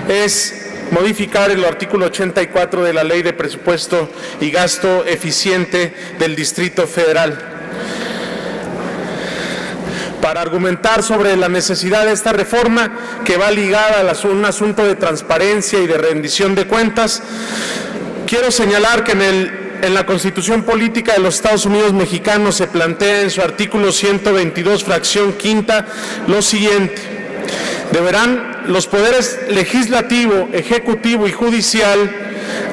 es modificar el artículo 84 de la Ley de Presupuesto y Gasto Eficiente del Distrito Federal. Para argumentar sobre la necesidad de esta reforma, que va ligada a un asunto de transparencia y de rendición de cuentas, quiero señalar que en la Constitución Política de los Estados Unidos Mexicanos se plantea en su artículo 122, fracción quinta, lo siguiente: deberán los poderes legislativo, ejecutivo y judicial,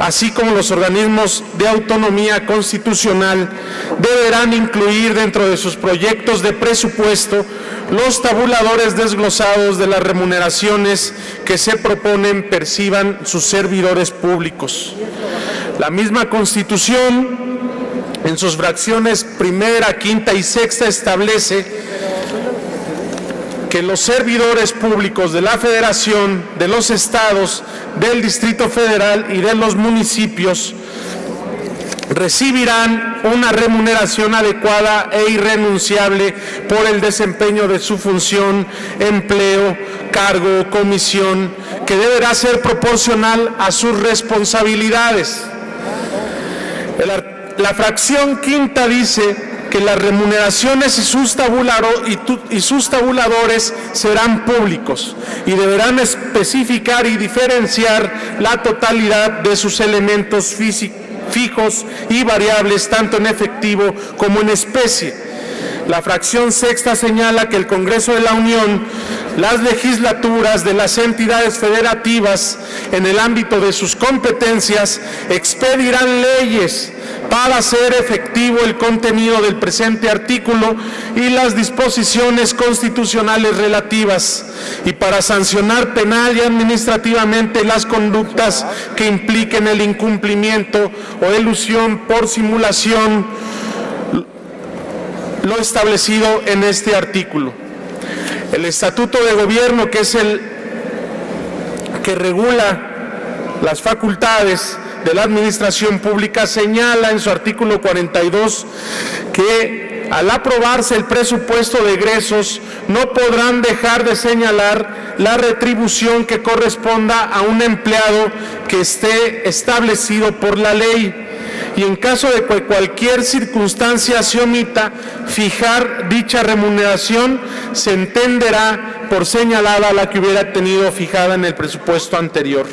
así como los organismos de autonomía constitucional, deberán incluir dentro de sus proyectos de presupuesto los tabuladores desglosados de las remuneraciones que se proponen perciban sus servidores públicos. La misma Constitución, en sus fracciones primera, quinta y sexta, establece que los servidores públicos de la Federación, de los estados, del Distrito Federal y de los municipios recibirán una remuneración adecuada e irrenunciable por el desempeño de su función, empleo, cargo o comisión, que deberá ser proporcional a sus responsabilidades. La fracción quinta dice que las remuneraciones y sus tabuladores serán públicos y deberán especificar y diferenciar la totalidad de sus elementos fijos y variables, tanto en efectivo como en especie. La fracción sexta señala que el Congreso de la Unión, las legislaturas de las entidades federativas, en el ámbito de sus competencias, expedirán leyes para hacer efectivo el contenido del presente artículo y las disposiciones constitucionales relativas, y para sancionar penal y administrativamente las conductas que impliquen el incumplimiento o elusión por simulación, lo establecido en este artículo. El Estatuto de Gobierno, que es el que regula las facultades de la Administración Pública, señala en su artículo 42 que al aprobarse el presupuesto de egresos no podrán dejar de señalar la retribución que corresponda a un empleado que esté establecido por la ley, y en caso de que cualquier circunstancia se omita fijar dicha remuneración, se entenderá por señalada la que hubiera tenido fijada en el presupuesto anterior.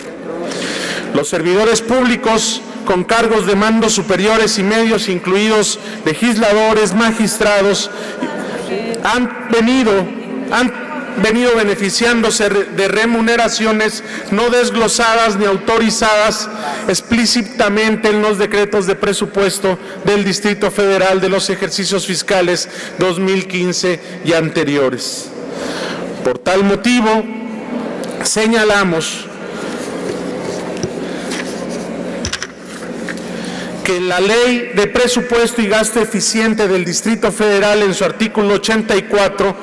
Los servidores públicos con cargos de mando superiores y medios, incluidos legisladores, magistrados, han venido beneficiándose de remuneraciones no desglosadas ni autorizadas explícitamente en los decretos de presupuesto del Distrito Federal de los ejercicios fiscales 2015 y anteriores. Por tal motivo, señalamos que la Ley de Presupuesto y Gasto Eficiente del Distrito Federal, en su artículo 84,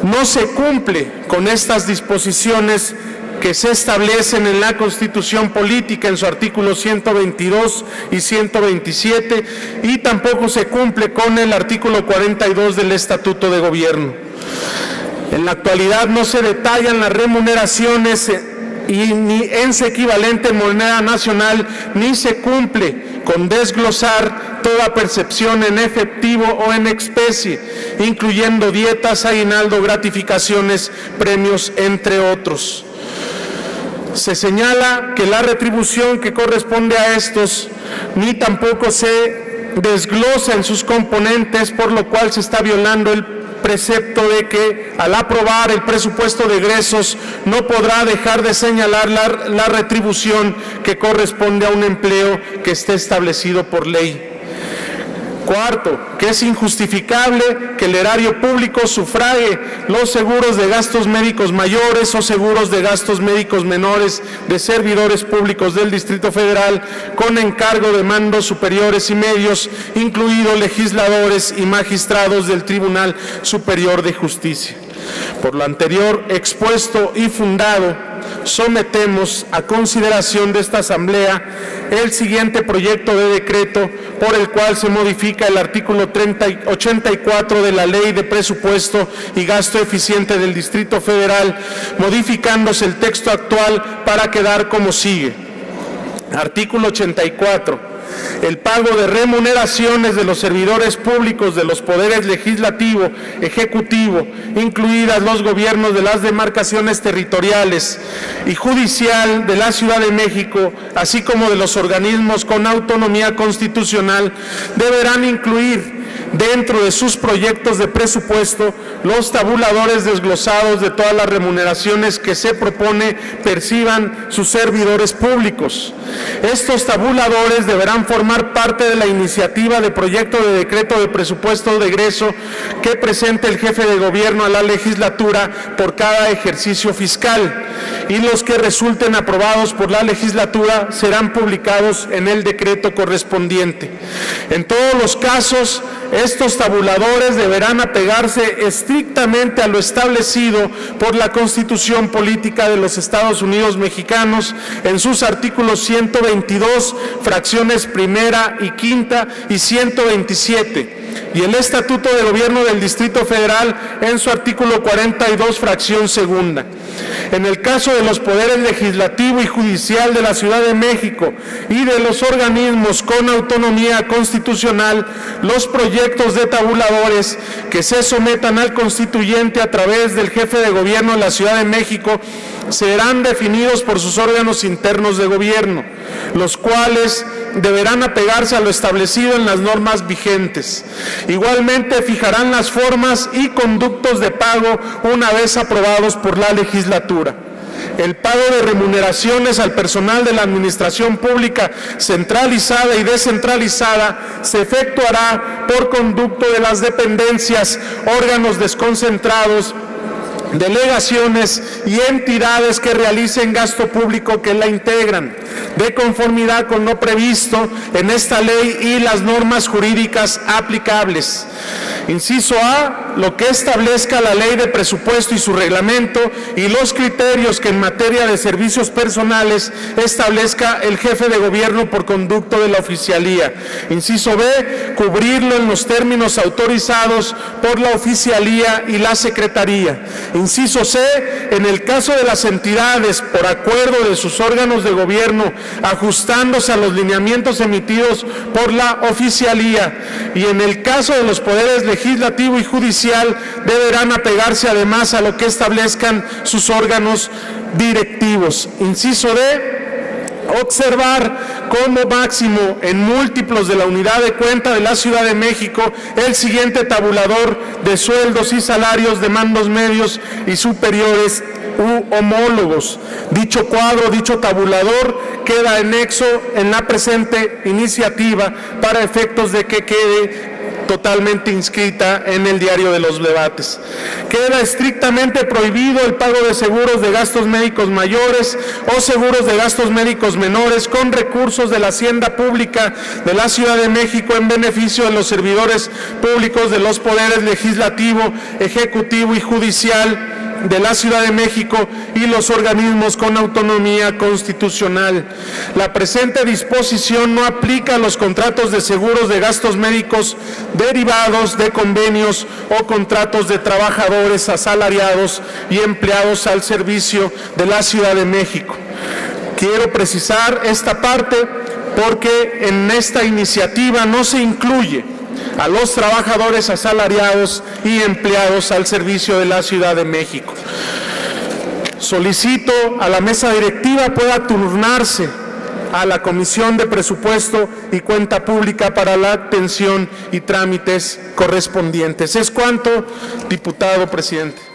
no se cumple con estas disposiciones que se establecen en la Constitución Política en su artículo 122 y 127, y tampoco se cumple con el artículo 42 del Estatuto de Gobierno. En la actualidad no se detallan las remuneraciones y ni en su equivalente en moneda nacional, ni se cumple con desglosar toda percepción en efectivo o en especie, incluyendo dietas, aguinaldo, gratificaciones, premios, entre otros. Se señala que la retribución que corresponde a estos ni tampoco se desglosa en sus componentes, por lo cual se está violando el precepto de que al aprobar el presupuesto de egresos no podrá dejar de señalar la retribución que corresponde a un empleo que esté establecido por ley. Cuarto, que es injustificable que el erario público sufrague los seguros de gastos médicos mayores o seguros de gastos médicos menores de servidores públicos del Distrito Federal con encargo de mandos superiores y medios, incluidos legisladores y magistrados del Tribunal Superior de Justicia. Por lo anterior expuesto y fundado, sometemos a consideración de esta Asamblea el siguiente proyecto de decreto por el cual se modifica el artículo 84 de la Ley de Presupuesto y Gasto Eficiente del Distrito Federal, modificándose el texto actual para quedar como sigue. Artículo 84. El pago de remuneraciones de los servidores públicos de los poderes legislativo, ejecutivo, incluidas los gobiernos de las demarcaciones territoriales y judicial de la Ciudad de México, así como de los organismos con autonomía constitucional, deberán incluir dentro de sus proyectos de presupuesto los tabuladores desglosados de todas las remuneraciones que se propone perciban sus servidores públicos. Estos tabuladores deberán formar parte de la iniciativa de proyecto de decreto de presupuesto de egreso que presente el jefe de gobierno a la legislatura por cada ejercicio fiscal, y los que resulten aprobados por la legislatura serán publicados en el decreto correspondiente. En todos los casos, estos tabuladores deberán apegarse estrictamente a lo establecido por la Constitución Política de los Estados Unidos Mexicanos en sus artículos 122, fracciones primera y quinta, y 127, y el Estatuto de Gobierno del Distrito Federal en su artículo 42, fracción segunda. En el caso de los poderes legislativo y judicial de la Ciudad de México y de los organismos con autonomía constitucional, los proyectos de tabuladores que se sometan al constituyente a través del jefe de gobierno de la Ciudad de México serán definidos por sus órganos internos de gobierno, los cuales deberán apegarse a lo establecido en las normas vigentes. Igualmente fijarán las formas y conductos de pago una vez aprobados por la legislatura. El pago de remuneraciones al personal de la administración pública centralizada y descentralizada se efectuará por conducto de las dependencias, órganos desconcentrados, delegaciones y entidades que realicen gasto público que la integran, de conformidad con lo previsto en esta ley y las normas jurídicas aplicables. Inciso A, lo que establezca la ley de presupuesto y su reglamento y los criterios que en materia de servicios personales establezca el jefe de gobierno por conducto de la oficialía. Inciso B, cubrirlo en los términos autorizados por la oficialía y la secretaría. Inciso C, en el caso de las entidades, por acuerdo de sus órganos de gobierno, ajustándose a los lineamientos emitidos por la oficialía, y en el caso de los poderes legislativo y judicial, deberán apegarse además a lo que establezcan sus órganos directivos. Inciso D, observar como máximo en múltiplos de la unidad de cuenta de la Ciudad de México el siguiente tabulador de sueldos y salarios de mandos medios y superiores u homólogos. Dicho cuadro, dicho tabulador, queda anexo en la presente iniciativa para efectos de que quede totalmente inscrita en el diario de los debates. Queda estrictamente prohibido el pago de seguros de gastos médicos mayores o seguros de gastos médicos menores con recursos de la Hacienda Pública de la Ciudad de México en beneficio de los servidores públicos de los poderes legislativo, ejecutivo y judicial de la Ciudad de México y los organismos con autonomía constitucional. La presente disposición no aplica a los contratos de seguros de gastos médicos derivados de convenios o contratos de trabajadores asalariados y empleados al servicio de la Ciudad de México. Quiero precisar esta parte porque en esta iniciativa no se incluye a los trabajadores asalariados y empleados al servicio de la Ciudad de México. Solicito a la mesa directiva pueda turnarse a la Comisión de Presupuesto y Cuenta Pública para la atención y trámites correspondientes. Es cuanto, diputado presidente.